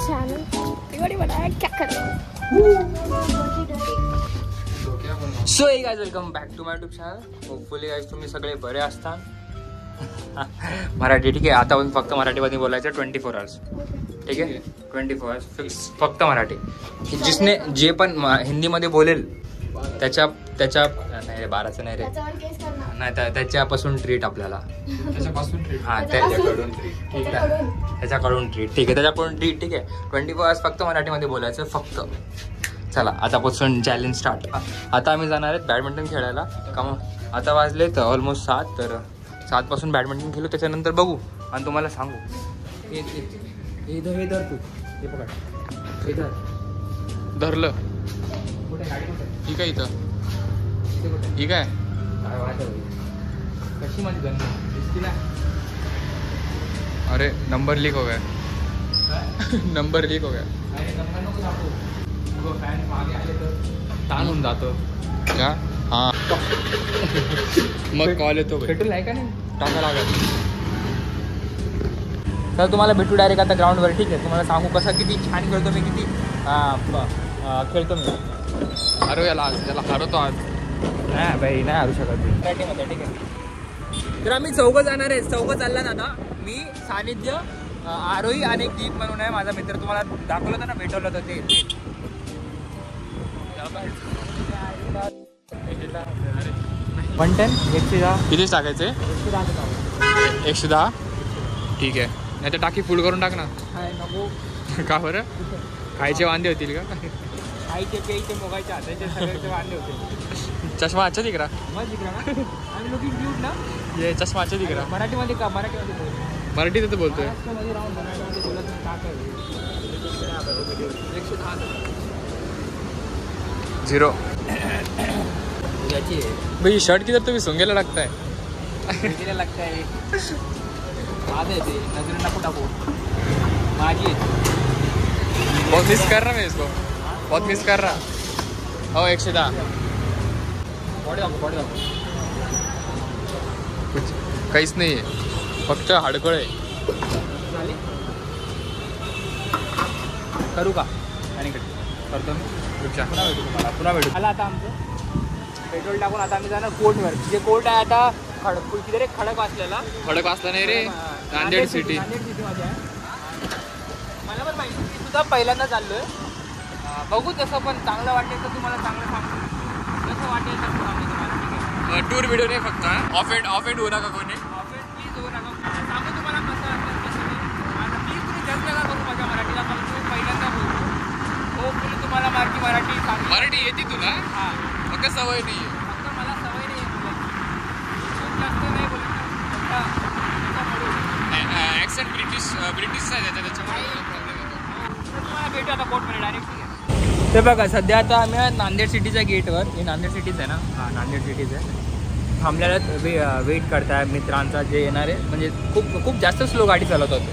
Channel video बनाया क्या कर रहे हो? So hey guys welcome back to my YouTube channel. Hopefully guys तुम्ही सगळे बरे असता. मराठी ठीक आहे. आता आपण फक्त मराठीमध्ये बोलायचं 24 आवर्स. ठीक आहे 24 आवर्स फिक्स फक्त मराठी. जिसने जे पण हिंदीमध्ये बोलेल त्याच्या नाही रे 12चं नाही रे नाही त्याच्यापासून ट्रीट आपल्याला हां त्याच्याकडून ट्रीट ठीक आहे. त्याच्याकडून ट्रीट ठीक आहे. त्याच्याकडून ट्रीट ठीक आहे. 24 आवर्स फक्त मराठीमध्ये बोलायचं फक्त. चला आतापासून चॅलेंज स्टार्ट. आता आम्ही जाणार आहेत बॅडमिंटन खेळायला. का मग आता वाजले तर ऑलमोस्ट 7 तर 7 पासून बॅडमिंटन खेळू. त्याच्यानंतर बघू आणि तुम्हाला सांगू. हे धर तू हे पकड हे धरलं कुठे गाडी कुठे ठीक आहे इथं कुठे ठीक आहे. काय वाटत कशी माझी गन दिसती ना. अरे नंबर लीक हो गया नंबर लीक हो गया. अरे नंबर नको टाकू फॅन मागे आले तर ताण होऊन जातो क्या हां मग कॉल येतो पेट्रोल आहे का नाही टाका लागत. तर तुम्हाला भेटू डायरेक्ट आता ग्राउंडवर. ठीक आहे. तुम्हाला सांगू कसा किती छान खेळतो मी किती खेळतो मी. अरे याला हरवतो आज नाही भाई नाही हारू शकत मराठीमध्ये. ठीक आहे. तर आम्ही चौघं जाणार आहे. चौघं चालला ना आता. मी सानिध्य आरोही आणि एक दीप म्हणून आहे माझा मित्र. तुम्हाला दाखवलं होतं ना भेटवलं होतं ते 110 110 कितीच टाकायचे 110 ठीक आहे. नाही तर टाकी फुल करून टाक ना. नको का बरं खायचे वांदे होतील का. खायचे प्यायचे मोगायचे हाताचे सगळ्याचे वांदे होते. चष्मा अच्छा दिख रहा मग जिंकला ना आम्ही लोक क्यूट ना. ये चष्मा अच्छा दिख रहा. मराठीमध्ये का मराठीमध्ये बोल. मराठीत तर बोलतोय. महाराष्ट्रामध्ये राहून मराठीमध्ये बोलत नाही का काय 0 याची भाई शर्ट की तर तुम्ही सोंगेला लागताय. आहे लागत आहे माझं आहे ते नजर नको टाकू माझी आहे. बहुत मिस कर रहा मैं इसको बहुत मिस कर रहा. हो 110 बॉडी दाखव कुछ काहीच नाही आहे फक्त हाडकळ आहे. झाली करू का आणि करतो मी. पुन्हा भेटू तुम्हाला पुन्हा भेटू. आला आता आमचं पेट्रोल टाकून आता आम्ही जाणार कोर्टवर. जे कोर्ट आहे आता किती खडक वाचलेला खडक वाचला नाही रे. नांदेड सिटी मध्ये आहे. मला पण माहिती मी सुद्धा पहिल्यांदा चाललोय. बघू तसं पण चांगलं वाटेल तर तुम्हाला चांगलं सांगतो. कसं वाटेल तसं सांगतो तुम्हाला. ठीक आहे. टूर व्हिडिओ नाही फक्त ऑफ एंड होऊ नका कोणी. प्लीज होऊ नका. सांगू तुम्हाला कसं असेल कसं नाही. आता प्लीज तुम्ही जस्ट नका करू माझ्या मराठीला. पण तुम्ही पहिल्यांदा बोलतो होपफुली तुम्हाला मराठी सांगू. मराठी येते तुला हां फक्त सवय नाही आहे. फक्त मला सवय नाही आहे बोलायची. जास्त नाही बोलत ना त्याच्यामुळे ॲक्सेंट ब्रिटिशचा आहे त्याच्यामुळे प्रॉब्लेम येतो. तुम्हाला भेटू आता कोर्टमध्ये डायरेक्ट. ठीक आहे. ते बघा सध्या आता आम्ही नांदेड सिटीच्या गेटवर. हे नांदेड सिटीच आहे ना. हां नांदेड सिटीच आहे. थांबल्याला वेट करताय मित्रांचा जे येणार आहे. म्हणजे खूप जास्त स्लो गाडी चालवत होते.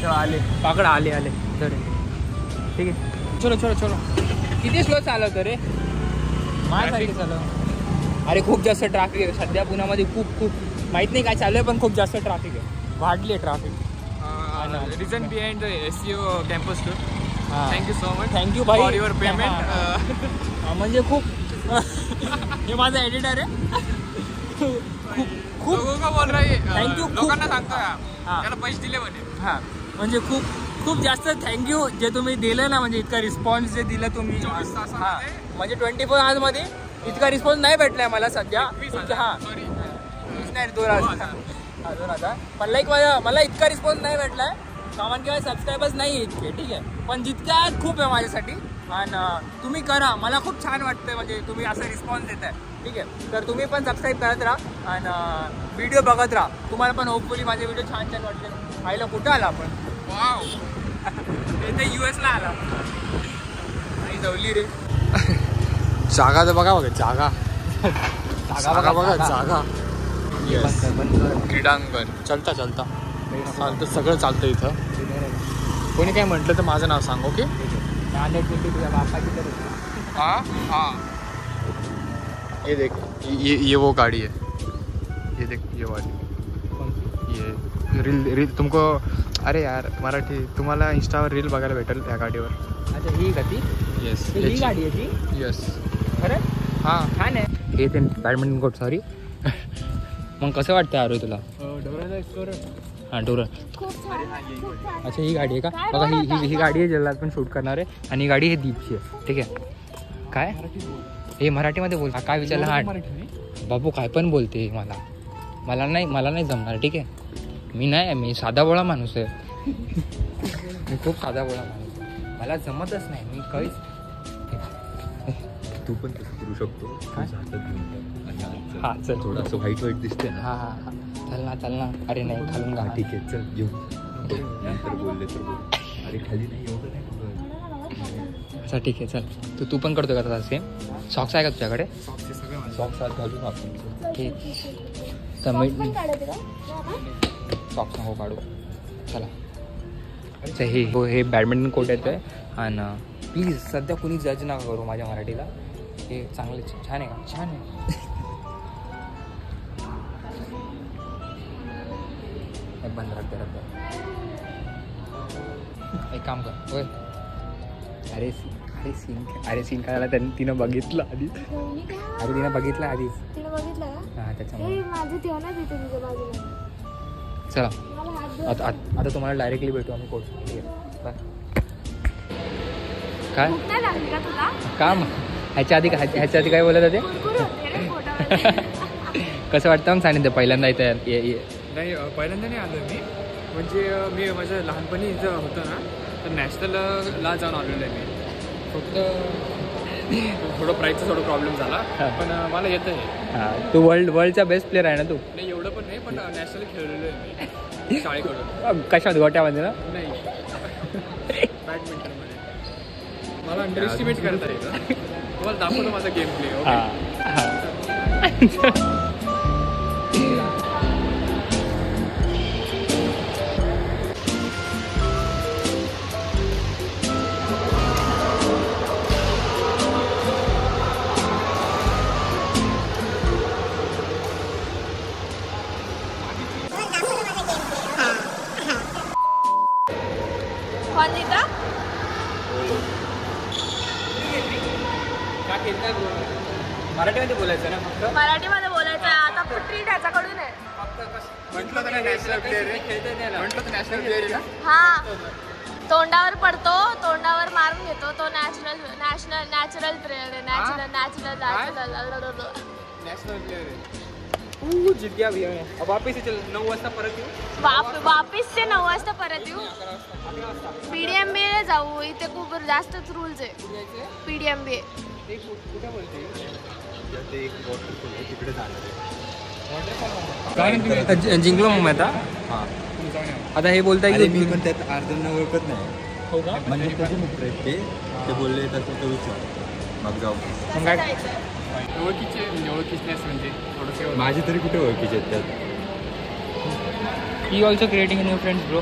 चलो आले पाकड आले तर ठीक आहे. चलो किती स्लो चालवतो रे माझ्यासाठी चालव. अरे खूप जास्त ट्रॅफिक आहे सध्या पुण्यामध्ये. खूप माहीत नाही काय चालू आहे पण खूप जास्त ट्रॅफिक आहे. वाढली आहे traffic. Reason behind the SEO campus tour. Thank you so much. Thank you भाई फॉर युअर पेमेंट. म्हणजे खूप हे माझा एडिटर आहे. खूप का बोल रहा है. थँक्यू लोकांना सांगतोय हां त्याला पैसे दिले म्हणे. हां म्हणजे खूप जास्त थँक्यू जे तुम्ही दिलं ना. म्हणजे इतका रिस्पॉन्स जे दिला तुम्ही. 24 तासामध्ये? हां म्हणजे 24 आवर्समध्ये इतका रिस्पॉन्स नाही भेटलाय मला सध्या. हां सॉरी 20 नाही 2000 पण लाईक मला इतका रिस्पॉन्स नाही भेटलाय कारण की सबस्क्रायबर्स नाही इतके. ठीक आहे. पण जितक्या खूप आहे माझ्यासाठी. आणि तुम्ही करा मला खूप छान वाटतंय. म्हणजे तुम्ही असं रिस्पॉन्स देताय. ठीक आहे. तर तुम्ही पण सबस्क्राईब करत राहा आणि व्हिडिओ बघत राहा. तुम्हाला पण होपफुली माझे व्हिडिओ छान वाटले. आईला कुठं आला आपण वाव इथे US ला आला आणि जवली रे. जागा तर बघा जागा बघा जागा. येस क्रीडांगण चालता सगळं चालतं इथं. कोणी काय म्हटलं तर माझं नाव सांग. ओके तुझ्या बापाची तर हाँ ये देख ये वो गाड़ी है. ये देख ये वाली ये रील तुमको अरे यार मराठी तुम्हाला इंस्टावर रील बघायला भेटेल या गाडीवर. अच्छा ही का ती? येस ही गाडी आहे ती? येस. खरं? हां छान आहे. हे ते बॅडमिंटन कोर्ट सॉरी. मग कसं वाटतं आरोही तुला? हां डोरं. खूप छान खूप छान. अच्छा ही गाडी आहे का? बघा ही गाडी आहे ज्याला आपण शूट करणार आहे आणि ही गाडी हे दीपची आहे. ठीक आहे. काय हे मराठीमध्ये बोल. काय विचारलं? हा बाबू काय पण बोलते. मला नाही जमणार. ठीक आहे. मी साधा बोळा माणूस आहे. मी खूप साधा बोळा माणूस आहे. मला जमतच नाही. मी काहीच. तू पण तसं करू शकतो. हा चल. थोडं असं व्हाईट दिसते ना. हा चल ना. अरे नाही खालून का? ठीक आहे चल येऊ. नंतर बोलले तर बोल. अरे खाली नाही एवढं नाही. अच्छा ठीक आहे चल. तू पण करतो का तसा सेम? सॉक्स आहे का तुझ्याकडे? सॉक्स आत घालून आपण. ठीक. तर मी पण काढायचं का? सॉक्स नको काढू. चला. अच्छा हे बॅडमिंटन कोर्ट येतं आहे आणि प्लीज सध्या कुणी जज नका करू माझ्या मराठीला. हे चांगले छान आहे का? छान आहे. बंद रद्द. एक काम कर. होय अरे सीन करायला तिनं बघितलं आधीच. तिनं बघितलं आधीच. तिने बघितलं का? हां त्याच्यामुळे. माझं ठेवणार तिथे तुझ्या बाजूला. चला मला हात दे. आता तुम्हाला डायरेक्टली भेटू आम्ही कोर्ट. ठीक आहे. काय भूक नाही लागली का तुला? काम ह्याच्या आधी काय बोलत होते? कुरकुर होते रे पोटामध्ये. कसं वाटतं मग सांगितलं पहिल्यांदा इथं नाही पहिल्यांदा नाही आलो मी. म्हणजे मी माझ्या लहानपणी इथं होतं ना तर नॅशनलला जाऊन आलेलो आहे मी. फक्त थोडं प्राईजचा थोडा प्रॉब्लेम झाला पण मला येतं आहे. हां तू वर्ल्डचा बेस्ट प्लेअर आहे ना तू? नाही एवढं पण नाही पण नॅशनल खेळलेलो आहे मी शाळेकडून. कशात गोट्यामध्ये ना? नाही बॅडमिंटनमध्ये. मला अंडर एस्टिमेट करता येतं. तुम्हाला दाखवतो माझा गेम प्ले. हां कोण लिहिता? मराठीमध्ये बोलायचं ना फक्त? मराठीमध्ये बोलायचं आहे. आता पुट्री त्याच्याकडून आहे. म्हटलं तर नॅशनल प्लेअर आहे. म्हटलं तर नॅशनल प्लेअर आहे ना. हा तोंडावर पडतो, तोंडावर मारून घेतो तो. नॅचरल प्लेअर आहे. नॅचरल नॅशनल प्लेअर आहे. जीत गया भैया. अब वापस चल 9 वाजता परत येऊ. वापिस ते 9 वाजता परत येऊ. PDMBA जाऊ. इथे खूप जास्तच रूल्स आहे. PDMBA कुठे बोलते? ते एक वॉटरफॉल आहे तिकडे जाणार आहे. काय जिंकलो मग आता. हां आता हे बोलताय अरे की मी पण त्यात अर्ध्यांना ओळखत नाही. हो का? म्हणजे त्याचे मित्र आहेत ते बोलले तसं तर विचार मग जाऊ. मग काय? ओळखीचेच म्हणजे थोडंसं माझे तरी कुठे ओळखीचे आहेत त्यात. He also creating new friends bro.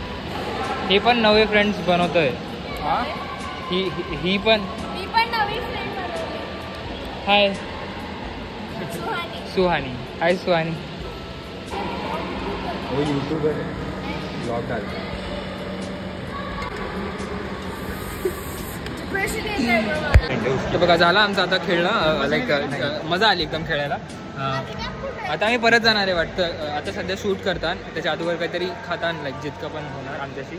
हे पण नवे फ्रेंड्स बनवतोय. ही पण. मी पण नवी फ्रेंड बनवली. हाय सुहानी. सुहानी. हाय सुहानी. हो यूट्यूबर ब्लॉग घालतो. डिप्रेशन येतंय बघ मला. ते बघा झालं आमचं आता खेळणं. लाईक मजा आली एकदम खेळायला. आता आम्ही परत जाणार आहे वाटतं. आता सध्या शूट करतात त्याच्या अगोदर काहीतरी खातान लाईक जितकं पण होणार आमच्याशी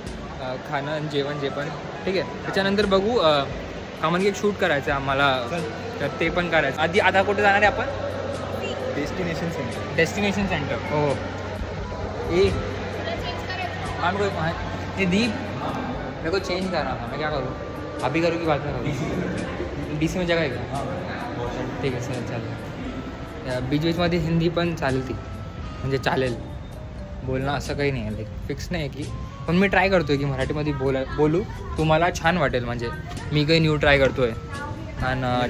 खाणं जेवण जे पण. ठीक आहे. त्याच्यानंतर बघू कॉमन एक शूट करायचं आहे आम्हाला तर ते पण करायचं. आधी आता कुठे जाणार आहे आपण? Destination centre. हो ये दीप मेरे को चेंज करना था. मैं क्या करूँ? अभी करूँ की बात में करूँ? DC में जगह आहे का? ठीक आहे सर चालेल. बीच मध्ये हिंदी पण चालती म्हणजे चालेल बोलणं असं काही नाही आहे. लाईक फिक्स नाही आहे की पण मी ट्राय करतो आहे की मराठीमध्ये बोलू. तुम्हाला छान वाटेल म्हणजे मी काही न्यू ट्राय करतो आहे. आणि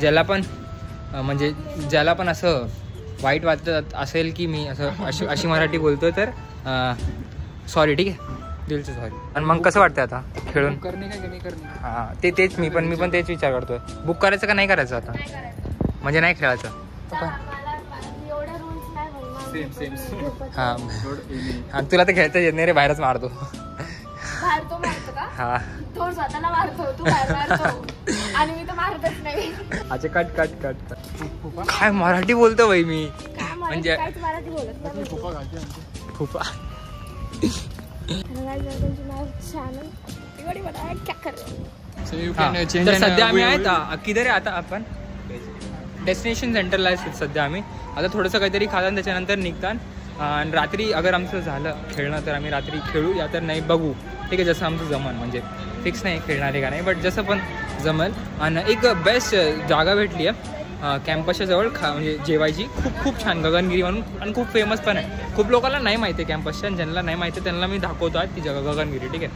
ज्याला पण असं वाईट वाटत असेल की मी अशी मराठी बोलतो तर सॉरी. ठीक आहे दिलचं सॉरी. आणि मग कसं वाटतं आता खेळून? करणे काय नाही करणे. हां तेच मी पण तेच विचार करतोय. बुक करायचं का नाही करायचं आता? म्हणजे नाही खेळायचं. एवढे रूल्स नाही भाई. सेम हां तुला तर खेळता येत नाही रे. बाहेरच मारतो. बाहेर तो मारतो का? हा तो स्वतःला मारतो, तू बाहेर मारतो आणि मी तर मारतच नाही. अच्छा कट कट कट कट. काय मराठी बोलतो बाई मी. काय म्हणजे काहीच मराठी बोलत नाही. फुफा घालते आमची. फुफा. तर सध्या आम्ही आहेत किधर आहे आता आपण डेस्टिनेशन सेंटरला आहे सध्या आम्ही. आता थोडंसं काहीतरी खाताना त्याच्यानंतर निघतात आणि रात्री अगर आमचं झालं खेळणं तर आम्ही रात्री खेळू या तर नाही बघू. ठीक आहे जसं आमचं जमन म्हणजे फिक्स नाही खेळणारे का नाही बट जसं पण जमल. आणि एक बेस्ट जागा भेटली आहे कॅम्पसच्या जवळ म्हणजे जेवायची खूप खूप छान गगनगिरी म्हणून आणि खूप फेमस पण आहे. खूप लोकांना नाही माहिती आहे कॅम्पसच्या आणि ज्यांना नाही माहिती आहे त्यांना मी दाखवतो आहे ती जगा गगनगिरी. ठीक आहे.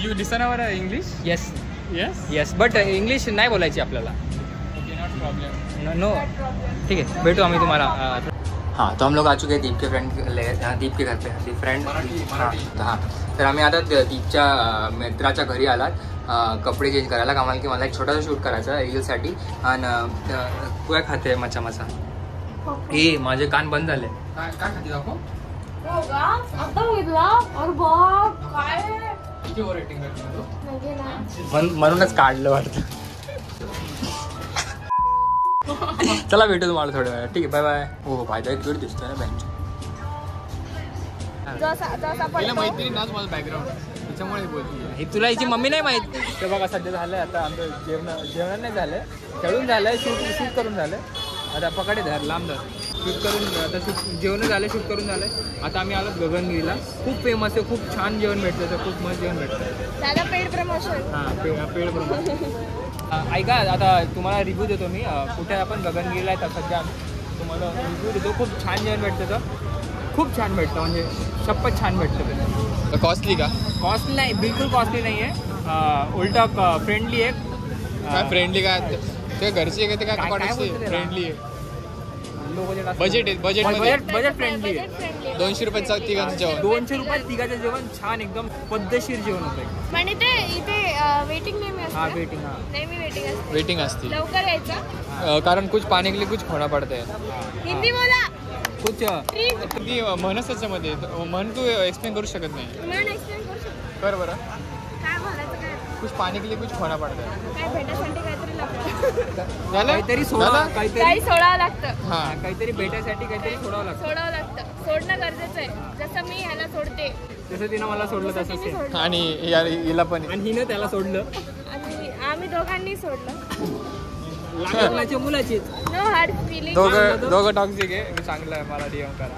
You listen our English. Yes yes yes but English नाही बोलायची आपल्याला. Okay not problem. नो ठीक है भेटू आम्ही तुम्हाला. हाँ तो हम लोग आ चुके हैं दीप के फ्रेंड दीप के घर पे. दीप फ्रेंड हाँ तर आम्ही आता दीपच्या मित्राच्या घरी आलात कपडे चेंज करायला कामाला की मला एक छोटासा शूट करायचा रीलसाठी. आणि काय खाते मचा मचा. ए माझे कान बंद झाले. काय खाते दाखव. हो का? आता बघितला अरे बाप काय किती ओव्हर रेटिंग करतो तू. म्हणजे ना म्हणूनच काढलं वाटतं. चला भेटू तुम्हाला थोड्या वेळा. ठीक आहे बाय बाय. हो फायदा एक वेळ दिसतोय ना बँक. जसा तिला माहिती नाच माझं बॅकग्राऊंड त्याच्यामुळे बोलते. ही तुला हिची मम्मी नाही माहित. ते बघा सध्या झालंय आता आमचं जेवण नाही झालंय खेळून झालंय शूट करून झालंय. आता पकडे धर लांब धर शूट करून आता जेवण झालं शूट करून झालंय. आता आम्ही आलो गगनगिरीला. खूप फेमस आहे खूप छान जेवण भेटतं तर खूप मस्त जेवण भेटतं. दादा पेड प्रमोशन. हां पेड प्रमोशन. ऐका आता तुम्हाला रिव्ह्यू देतो मी कुठे आपण गगनगिरीला आहे तर सध्या तुम्हाला रिव्ह्यू देतो. खूप छान जेवण भेटतं तर खूप छान भेटतं म्हणजे शपथ छान भेटतं. कॉस्टली का. कॉस्टली नाही बिलकुल कॉस्टली नाही आहे उलटा फ्रेंडली आहे. काय फ्रेंडली काय ते घरची आहे का ते काय फ्रेंडली आहे. बजेट आहे बजेट फ्रेंडली आहे. 200 रुपयाचं तिघांचं जेवण. 200 रुपयात तिघाचं जेवण छान एकदम पद्धतशीर जेवण होतं. म्हणजे ते इथे वेटिंग नेहमी असते. हा वेटिंग हा नेहमी वेटिंग असते. वेटिंग असते लवकर यायचं. कारण कुछ पाने के लिए कुछ खोना पडता है. हिंदी बोला. कुछ ती म्हणच त्याच्यामध्ये म्हण तू एक्सप्लेन करू शकत नाही. मन एक्सप्लेन करू शकतो. कर बरं. काय म्हणायचं काय कुछ पाने के लिए कुछ खोना पडता है. काय भेटायसाठी काहीतरी लागतं. झालं काहीतरी सोडा झालं? काही सोडावं लागतं. हा काहीतरी भेटायसाठी काहीतरी सोडावं लागतं. सोडावं लागतं. सोडणं गरजेचं आहे. जसं मी ह्याला सोडते जसं तिनं मला सोडलं तसं तिने सेम. सोडलं. आणि हिला पण आणि हिनं त्याला सोडलं. आणि आम्ही दोघांनी सोडलं. लग्नाच्या मुलाचीच. No hard feeling. दोघं टॉक्सिक आहे. मी चांगलं आहे मला डीएम करा.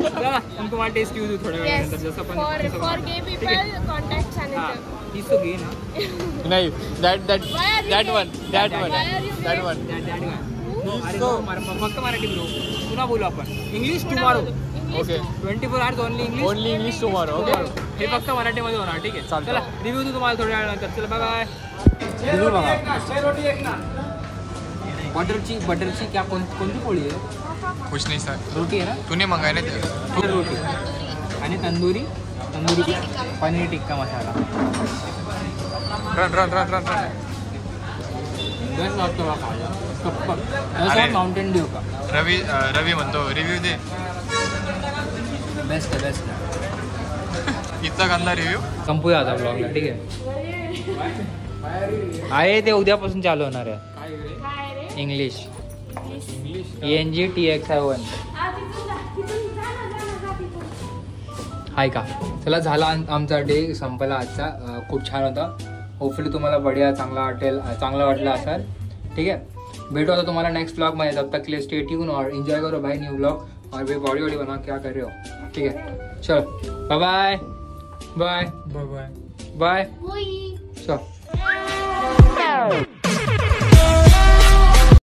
चला मग तुम्हाला टेस्ट येऊ थोड्या वेळानंतर जसं पण फॉर गे पीपल कॉन्टॅक्ट छान हां येतं. तीच तो घे ना. नाही दॅट वन अरे no, फक्त मराठी ब्रो. पुन्हा बोलू आपण English tomorrow. Okay 24 hours only English. Only English tomorrow. Okay हे फक्त मराठीमध्ये होणार. ठीक आहे चालतं. चला रिव्ह्यू देऊ तुम्हाला थोड्या वेळानंतर. चला बाय. रिव्ह्यू बघा. बटरची क्या कोणती पोळी आहे. कुछ नहीं सर. रोटी आहे ना. तूने मंगाया ना ते. रोटी आणि तंदुरी पनीर टिक्का मसाला. रन बेस्ट लागतो बा खायला. अरे. कप्पा माउंटेन ड्यू का. रवी म्हणतो रिव्ह्यू दे. बेस्ट आहे इतका गंदा रिव्ह्यू. संपूया आता ब्लॉगला. ठीक आहे ते उद्यापासून चालू होणार आहे काय रे इंग्लिश. ENGTXI1 हाय का. चला झाला आमचा डे संपला आजचा. खूप छान होता. होपफुली तुम्हाला बढिया चांगला वाटला असेल. ठीक है भेटो आता तुम्हाला नेक्स्ट ब्लॉग में. तब तक के लिए स्टे ट्यून और एंजॉय करो भाई न्यू ब्लॉग. और भी बॉडी वॉडी बना क्या कर रहे हो. ठीक है चलो bye bye bye bye bye bye. होई. चलो